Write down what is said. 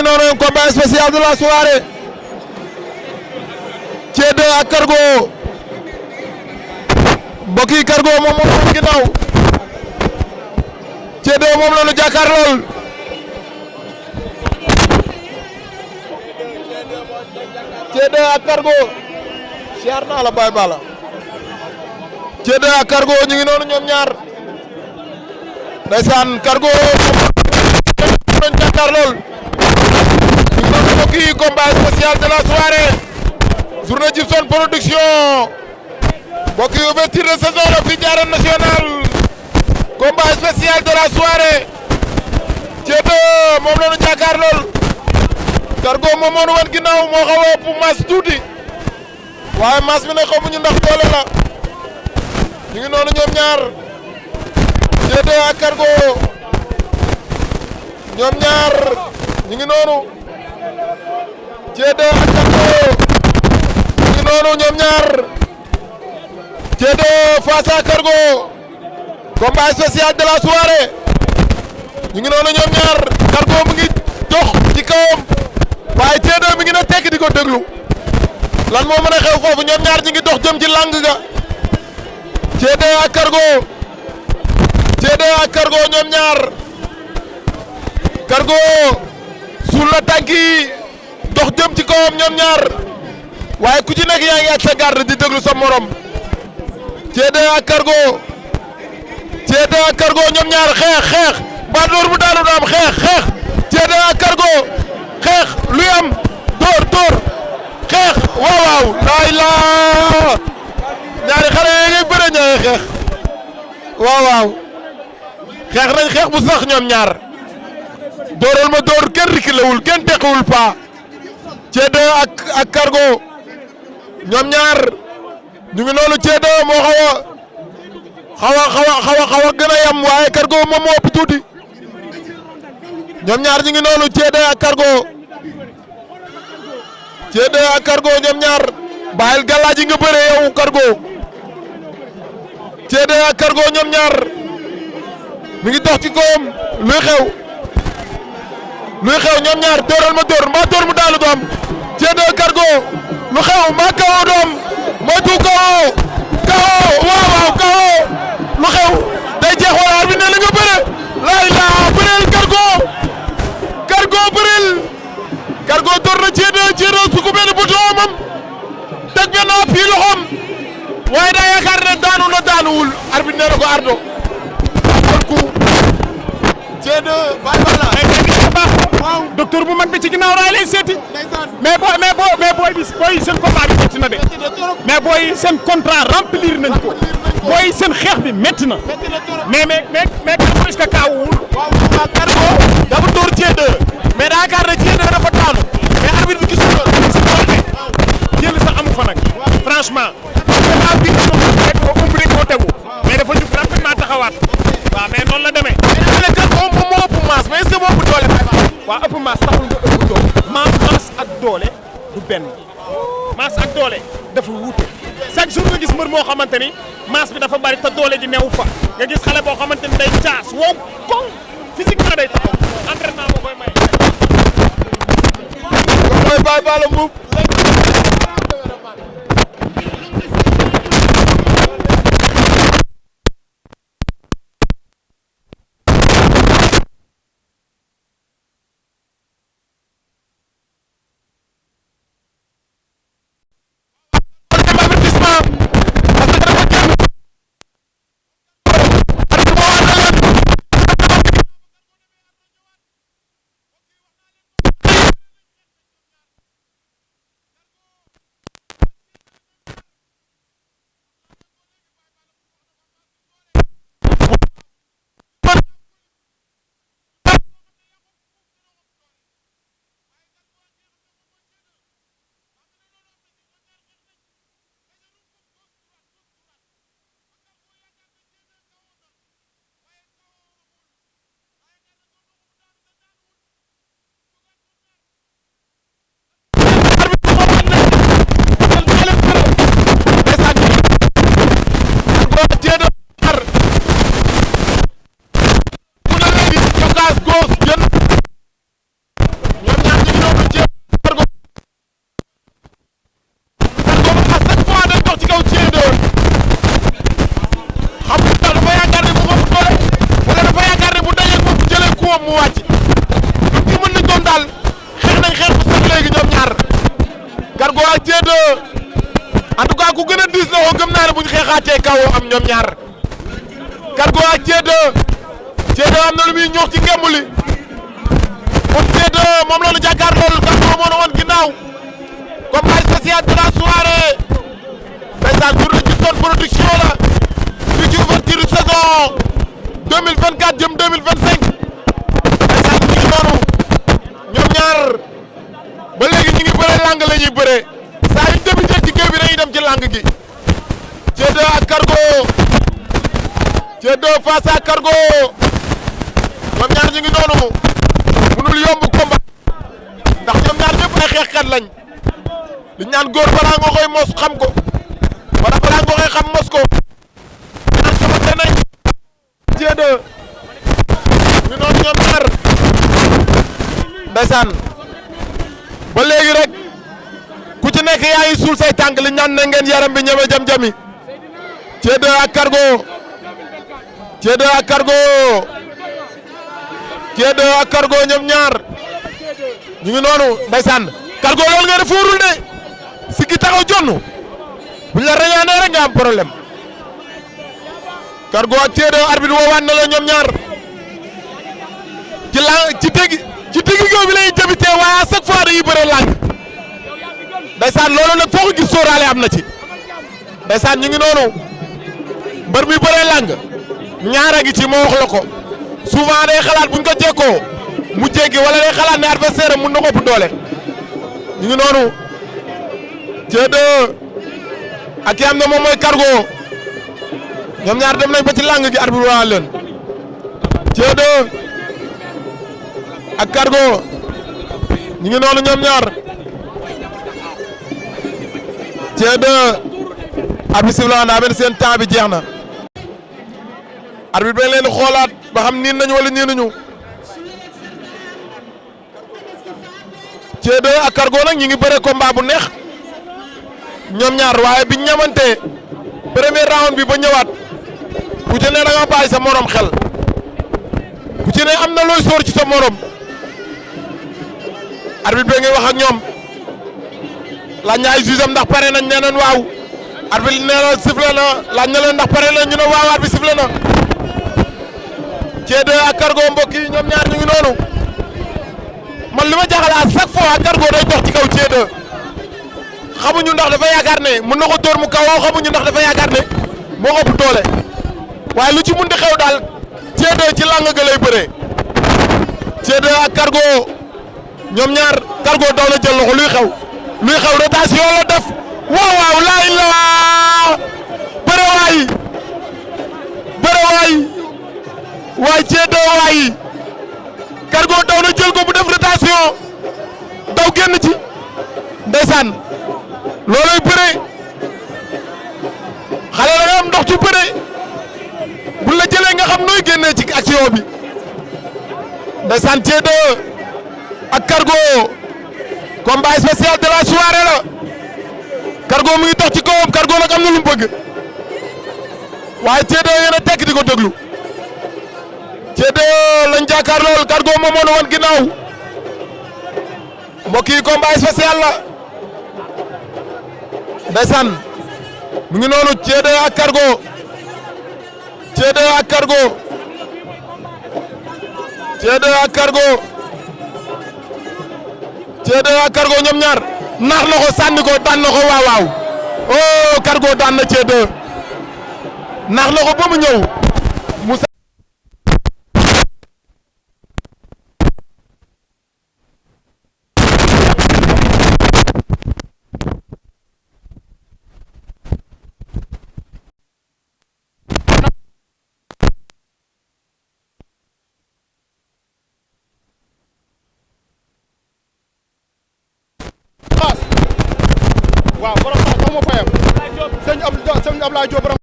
noonu combat spécial de la soirée Thié 2 ak Cargo mbokk yi Cargo moom moo woon ginnaaw Thié 2 moom la ñu jàkkaarlool Thié 2 ak Cargo siyaar naa la Baye Balla Thié 2 ak Cargo ñu ngi noonu ñoom ñaar ndeysaan Cargo moom lañ jàkkaarlool ñu ngi noonu mbokk yi combat spécial de la soirée journée Djibson production mbokk yi ouverture de saison la fii ci Arène Nationale combat spécial de la soirée Thié 2 moom la ñu jàkkaarlool Cargo moom moo ñu wan ginnaaw moo xaw a ëpp maas tuuti waaye maas mi nag xamuñu ndax doole la ñu ngi noonu ñoom ñaar Thié 2 ak Cargo ñoom ñaar ñu ngi noonu Thié 2 ak Cargo ñu ngi noonu ñoom ñaar Thié 2 face à Cargo combat spécial de la soirée ñu ngi noonu ñoom ñaar Cargo mu ngi dox ci kawam waaye Thié 2 mi ngi na tekk di ko déglu lan moo mën a xew foofu ñoom ñaar ñi ngi dox jëm ci lang ga Thié 2 ak Cargo Thié 2 ak Cargo ñoom ñaar Cargo suul la tànk yi dox jëm ci kawam ñoom ñaar waaye ku ci nekk yaa ngi ak sa garde di déglu sa morom Thié 2 ak Cargo Thié 2 ak Cargo ñoom ñaar xeex ba door bu daanu am xeex Thié 2 ak Cargo xeex luy am door xeex waaw laay laa ñaari xale yi ngay bëre ñaari xeex waaw xeex nañ xeex bu sax ñoom ñaar dooral ma door kenn rikilewul kenn teqiwul pa Thié 2 ak Cargo ñoom ñaar ñu ngi noonu Thié 2 moo xaw a gën a yam waaye Cargo moom moo ëpp tuuti ñoom ñaar ñu ngi noonu Thié 2 ak Cargo Thié 2 ak Cargo ñoom ñaar bàyyil gàllaaj yi nga bëre yow Cargo Thié 2 ak Cargo ñoom ñaar mi ngi dox ci kawam luy xew ñoom ñaar dooral ma door mbaa door mu daanu doom Thié 2 Cargo lu xew mbaa kawoo doom moytu kawoo waaw kawoo lu xew day jeex wala arbitre ne la nga bëre laay laa bëreel Cargo bëreel Cargo door na Thié 2 su ko benn bouton moom teg benn appui loxoom waaye daa yaakaar ne daanu na daanuwul arbitre ne la ko ardo ku Thié 2 Baye Balla waaw docteur bu mag bi ci ginnaaw raay lay seeti mais booy seen combat bi métti na de mais booy seen contrat remplir nañ ko booy seen xeex bi métti na mais Cargo est-ce que kaawul waaw Cargo dafa door Thié 2 mais daa yaakaar ne Thié 2 dafa daanu mais arbitre bi gisul loolu si doole jël sax amu fa nag franchement dafa bi ko umbri ko tegu mais dafa jug rapidement taxawaat waaw mais noonu la demee mais Cargo moom moo ëpp masse mais est-ce que moo ëpp doole waaw ëpp masse taxul nga ëpp doole masse ak doole du benn masse ak doole dafa wuute chaque jour nga gis mbër moo xamante ni masse bi dafa bari te doole ji neewu fa nga gis xale boo xamante ni day caas wow koŋ physiquement day taxaw entraînement boo koy may. mooy Baye Balla Mbuub léegi ñoom ñaar Cargo ak Thié2 en tout cas ku gën a diis la ko gëm naa ne bu ñu xeexaatee kaw am ñoom ñaar Cargo ak Thié2 am na lu muy ñoox ci ngemb li moom Thié2 moom la ñu jàkkaarlool Cargo moo na woon ginnaaw combat spécial de la soirée ndeysaan journée Djibson production la fii ci ouverture saison 2024 jëm 2025 ndeysaan ñu ngi noonu ñoom ñaar ba léegi ñu ngi bëre lang la ñuy bëre saa yu débuté ci géew bi dañuy dem ci lang gi Thié2 ak Cargo Thié2 face à Cargo ñoom ñaar ñu ngi noonu mënul yomb combat ndax ñoom ñaar ñëpp ay xeexkat lañ li ñaan góor balaa nga koy mos xam ko wala balaa nga koy xam mos ko ñaan xamante nañ Thié2 ñu noonu ñoom ñaar ndeysaan ba léegi rek ku ci nekk yaa ngi suul say tànk li ñaan ne ngeen yaram bi ñeme jam-jami Thié2 ak Cargo Thié2 ak Cargo Thié2 ak Cargo ñoom ñaar ñu ngi noonu ndeysaan Cargo loolu nga def fóorul de siggi taxaw jonn buñ la reñaanee rek nga am problème Cargo ak Thié2 arbitre woowaat na la ñoom ñaar ci digg géew bi la ñuy débuté waaye à chaque fois dañuy bëre lang ndeysaan loolu nag foo ko gis sóoraale am na ci ndeysaan ñu ngi noonu mbër mi bëre lang ñaara gi ci moo wax la ko souvent day xalaat buñ ko jekkoo mu jéggi wala day xalaat ne adversaire am mun na ko ëpp doole ñu ngi noonu Thié2 ak ki am na moom mooy Cargo ñoom ñaar dem nañ ba ci lang gi arbitre waa leen Thié2 ak Cargo ñu ngi noonu ñoom ñaar Thié2 arbitre sifflé na benn seen temps bi jeex na arbitre bi leen xoolaat ba xam niin nañu wala niinuñu Thié2 ak Cargo nag ñu ngi bëre combat bu neex ñoom ñaar waaye biñ ñamante premier round bi ba ñëwaat ku ci ne da nga bàyyi sa morom xel ku ci ne am na looy sóor ci sa morom arbitre bi ngay wax ak ñoom laaj na ay jugeem ndax pare nañ nee nañ waaw arbitre nee na sifflé na laaj na leen ndax pare nañ ñu ne waaw arbitre sifflé na Thié2 ak Cargo mbokk yi ñoom ñaar ñu ngi noonu man li ma jaaxal à chaque fois Cargo day dox ci kaw Thié2 xamuñu ndax dafa yaakaar ne mën na ko dóor mu kaw xamuñu ndax dafa yaakaar ne moo ëpp doole waaye lu ci mun di xew daal Thié2 ci lang ga lay bëree Thié2 ak Cargo ñoom ñaar Cargo daw na jël loxo luy xew rotation la def waaw laay la bëre waay Thié2 waay Cargo daw na jël ko bu def rotation daw génn ci ndeysaan looloy bëre xale la nga am ndox ci bëre bu la jëlee nga xam nooy génnee ci action bi ndeysaan Thié2 ak Cargo combat spécial de la soirée la Cargo mu ngi dox ci kawam Cargo nag am na lu mu bëgg waaye Thié2 yéen a tekk di ko déglu Thié2 lañ jàkkaar lool Cargo moom moo wan ginnaaw mbokk yi combat spécial la ndeysaan mu ngi noonu Thié2 ak Cargo Thié2 ak Cargo Thié2 ak Cargo Thié2 ak Cargo ñoom ñaar naax na ko sànni ko daan na ko waaw oh Cargo daan na Thié2 naax na ko ba mu ñëw mu waaw borom sax ma fayam sëñ Abdoulaye Diop borom